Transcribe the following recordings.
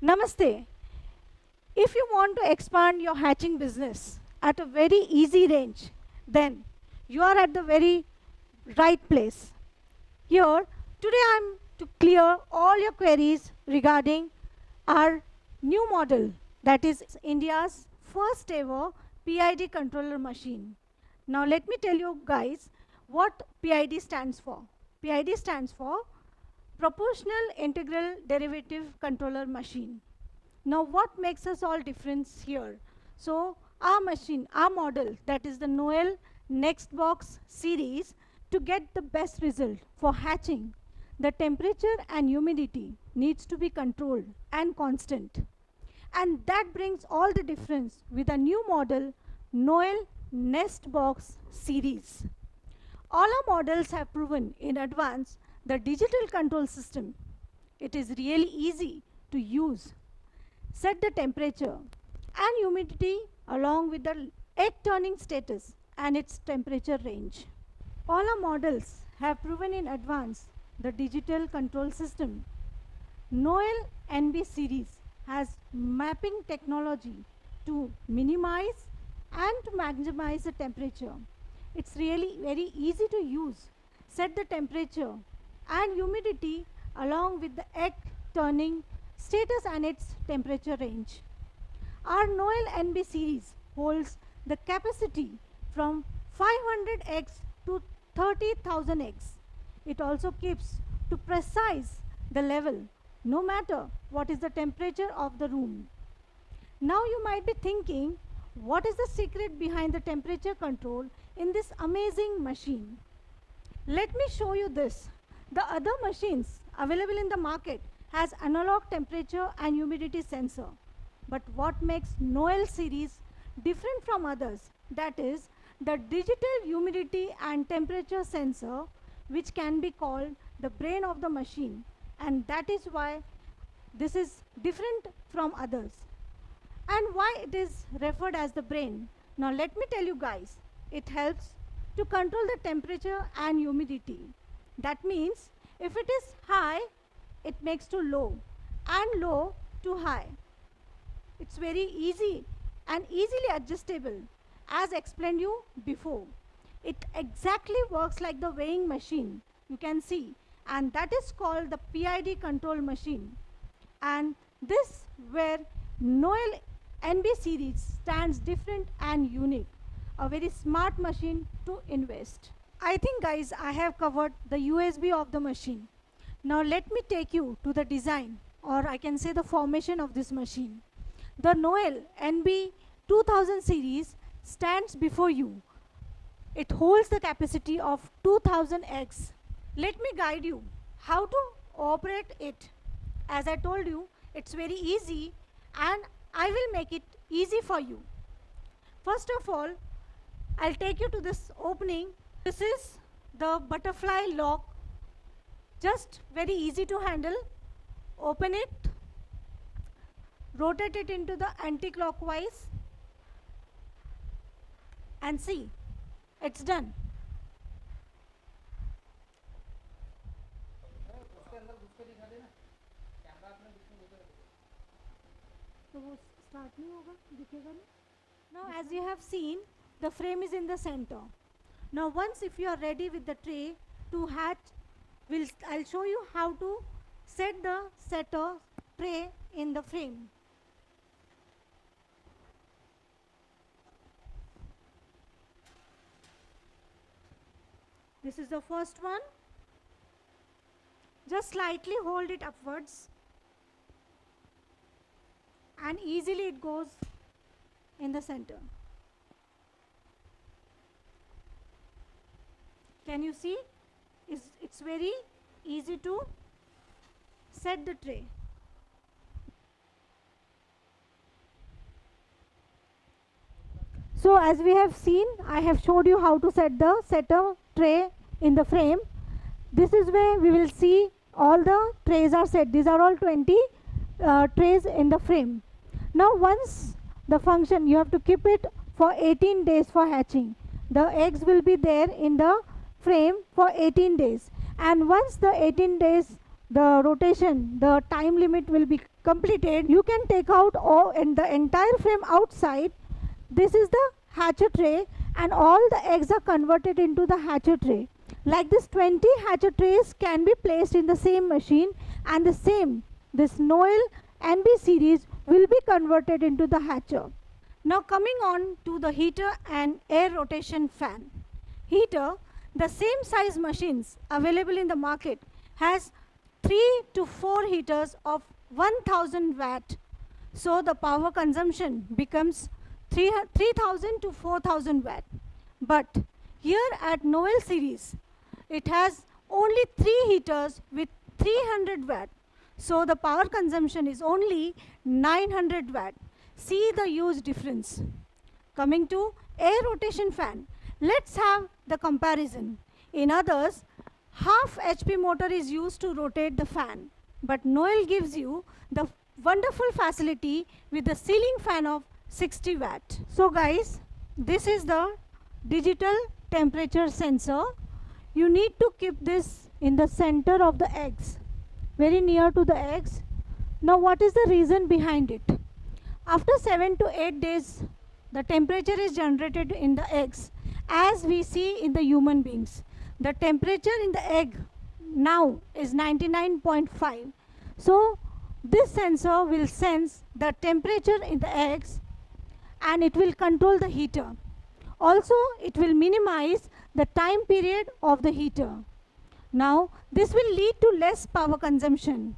Namaste. If you want to expand your hatching business at a very easy range, then you are at the very right place. Here, today I'm to clear all your queries regarding our new model, that is India's first ever PID controller machine. Now let me tell you guys what PID stands for. PID stands for Proportional Integral Derivative Controller Machine. Now what makes us all difference here? So our machine, our model, that is the Noel Nextbox series, to get the best result for hatching, the temperature and humidity needs to be controlled and constant. And that brings all the difference with a new model, Noel Nestbox series. All our models have proven in advance the digital control system. It is really easy to use. Set the temperature and humidity along with the egg turning status and its temperature range. All our models have proven in advance the digital control system. Noel NB series has mapping technology to minimize and to maximize the temperature. It's really very easy to use. Set the temperature and humidity along with the egg turning status and its temperature range. Our Noel NB series holds the capacity from 500 eggs to 30,000 eggs. It also keeps to precise the level no matter what is the temperature of the room. Now you might be thinking, what is the secret behind the temperature control in this amazing machine? Let me show you this. The other machines available in the market has analog temperature and humidity sensor. But what makes Noel series different from others, that is the digital humidity and temperature sensor, which can be called the brain of the machine, and that is why this is different from others. And why it is referred as the brain? Now let me tell you guys, it helps to control the temperature and humidity. That means if it is high, it makes to low, and low to high. It's very easy and easily adjustable, as explained you before. It exactly works like the weighing machine, you can see, and that is called the PID control machine. And this where Noel NB series stands different and unique, a very smart machine to invest. I think guys, I have covered the USB of the machine. Now let me take you to the design, or I can say the formation of this machine. The Noel NB 2000 series stands before you. It holds the capacity of 2000 eggs. Let me guide you how to operate it. As I told you, it's very easy and I will make it easy for you. First of all, I'll take you to this opening. This is the butterfly lock. Just very easy to handle. Open it, rotate it into the anti-clockwise, and see, it's done. Now as you have seen, the frame is in the center. Now once if you are ready with the tray to hatch, I'll show you how to set the setter tray in the frame. This is the first one. Just slightly hold it upwards and easily it goes in the center. Can you see? It's very easy to set the tray. So as we have seen, I have showed you how to set the setter tray in the frame. This is where we will see all the trays are set. These are all 20 trays in the frame. Now once the function, you have to keep it for 18 days for hatching. The eggs will be there in the frame for 18 days. And once the 18 days the rotation, the time limit will be completed, you can take out all and the entire frame outside. This is the hatcher tray, and all the eggs are converted into the hatcher tray. Like this 20 hatcher trays can be placed in the same machine, and the same, this Noel NB series will be converted into the hatcher. Now coming on to the heater and air rotation fan. Heater, the same size machines available in the market, has 3 to 4 heaters of 1000 watt. So the power consumption becomes 3000 to 4000 watt. But here at Noel series, it has only 3 heaters with 300 watt. So the power consumption is only 900 watt. See the huge difference. Coming to air rotation fan, let's have the comparison. In others, half HP motor is used to rotate the fan, but Noel gives you the wonderful facility with the ceiling fan of 60 watt. So guys, this is the digital temperature sensor. You need to keep this in the center of the eggs, very near to the eggs. Now what is the reason behind it? After 7 to 8 days, the temperature is generated in the eggs as we see in the human beings. The temperature in the egg now is 99.5. So this sensor will sense the temperature in the eggs and it will control the heater. Also, it will minimize the time period of the heater. Now, this will lead to less power consumption,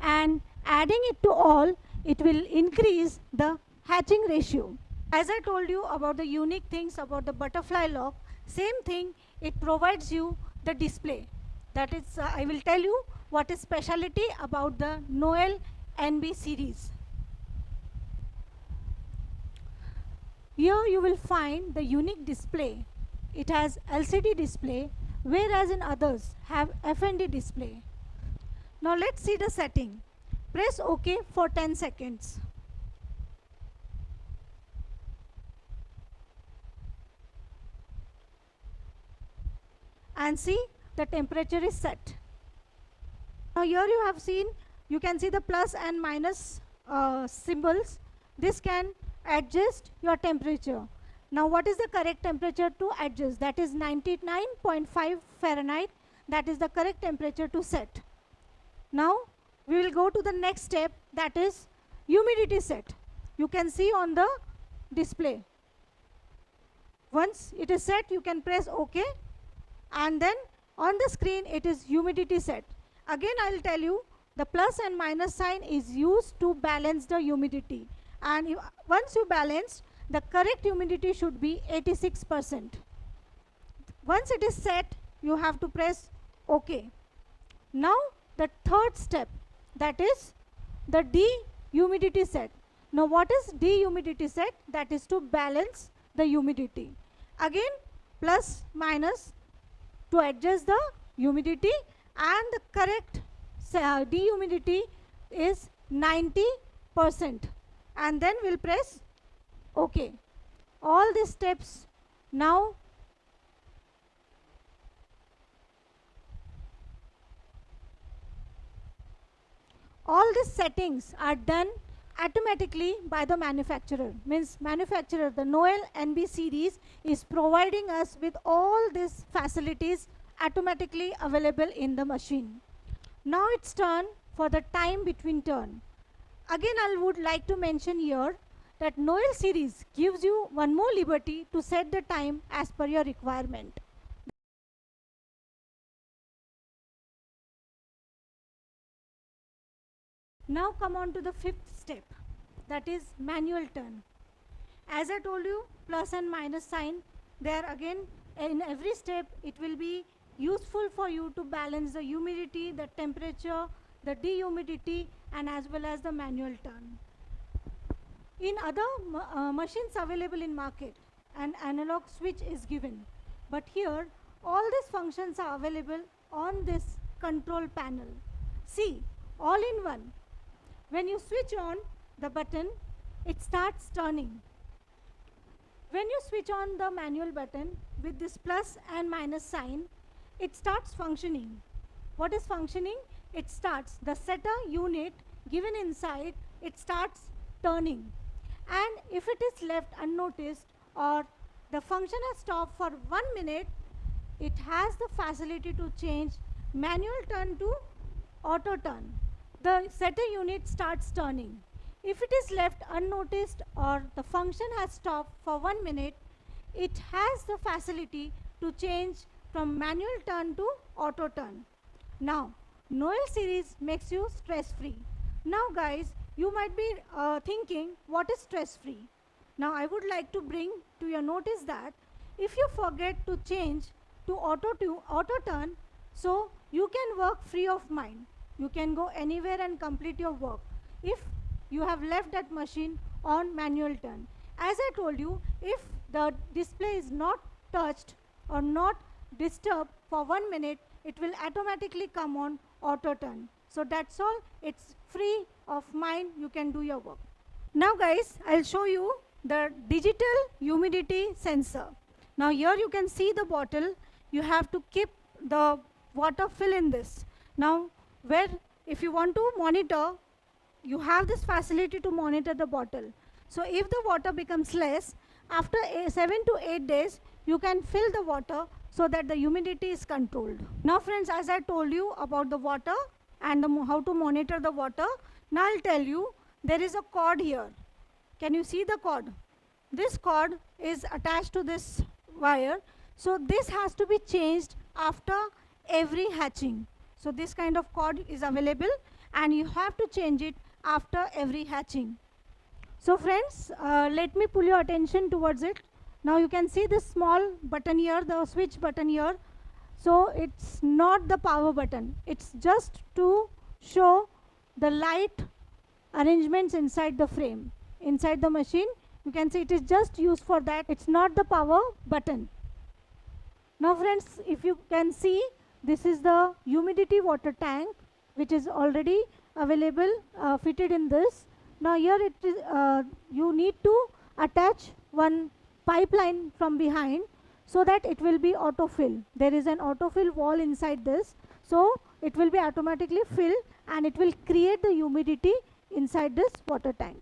and adding it to all, it will increase the hatching ratio. As I told you about the unique things about the butterfly lock, same thing, it provides you the display. That is, I will tell you what is specialty about the Noel NB series. Here you will find the unique display. It has LCD display, whereas in others have FND display. Now let's see the setting. Press OK for 10 seconds. And see, the temperature is set. Now here you have seen, you can see the plus and minus symbols. This can adjust your temperature. Now what is the correct temperature to adjust? That is 99.5 Fahrenheit. That is the correct temperature to set. Now we will go to the next step, that is humidity set. You can see on the display. Once it is set, you can press OK, and then on the screen it is humidity set. Again I will tell you, the plus and minus sign is used to balance the humidity, and once you balance, the correct humidity should be 86%. Once it is set, you have to press OK. Now the third step, that is the dehumidity set. Now what is dehumidity set? That is to balance the humidity. Again plus minus to adjust the humidity, and the correct dehumidity is 90%, and then we'll press OK. All these steps now all these settings are done automatically by the manufacturer. Means manufacturer, the Noel NB series is providing us with all these facilities automatically available in the machine. Now it's turn for the time between turn. Again I would like to mention here that Noel series gives you one more liberty to set the time as per your requirement. Now come on to the fifth step, that is manual turn. As I told you, plus and minus sign, there again in every step it will be useful for you to balance the humidity, the temperature, the dehumidity, and as well as the manual turn. In other machines available in market, an analog switch is given, but here all these functions are available on this control panel. See, all in one. When you switch on the button, it starts turning. When you switch on the manual button with this plus and minus sign, it starts functioning. What is functioning? it starts, the setter unit given inside, it starts turning. And if it is left unnoticed or the function has stopped for 1 minute, it has the facility to change manual turn to auto turn. The setter unit starts turning. If it is left unnoticed or the function has stopped for 1 minute, it has the facility to change from manual turn to auto turn. Now, Noel series makes you stress free. Now guys, you might be thinking, what is stress free? Now I would like to bring to your notice that if you forget to change to auto turn, so you can work free of mind. You can go anywhere and complete your work if you have left that machine on manual turn. As I told you, if the display is not touched or not disturbed for 1 minute, it will automatically come on auto turn. So that's all, it's free of mind, you can do your work. Now guys, I'll show you the digital humidity sensor. Now here you can see the bottle, you have to keep the water fill in this. Now where if you want to monitor, you have this facility to monitor the bottle. So if the water becomes less, after 7 to 8 days, you can fill the water so that the humidity is controlled. Now friends, as I told you about the water and how to monitor the water, now I'll tell you, there is a cord here. Can you see the cord? This cord is attached to this wire. So this has to be changed after every hatching. So this kind of cord is available and you have to change it after every hatching. So friends, let me pull your attention towards it. Now you can see this small button here, the switch button here. So it's not the power button. It's just to show the light arrangements inside the frame. Inside the machine, you can see it is just used for that. It's not the power button. Now friends, if you can see, this is the humidity water tank which is already available, fitted in this. Now here it is, you need to attach one pipeline from behind so that it will be autofill. There is an autofill wall inside this, so it will be automatically filled and it will create the humidity inside this water tank.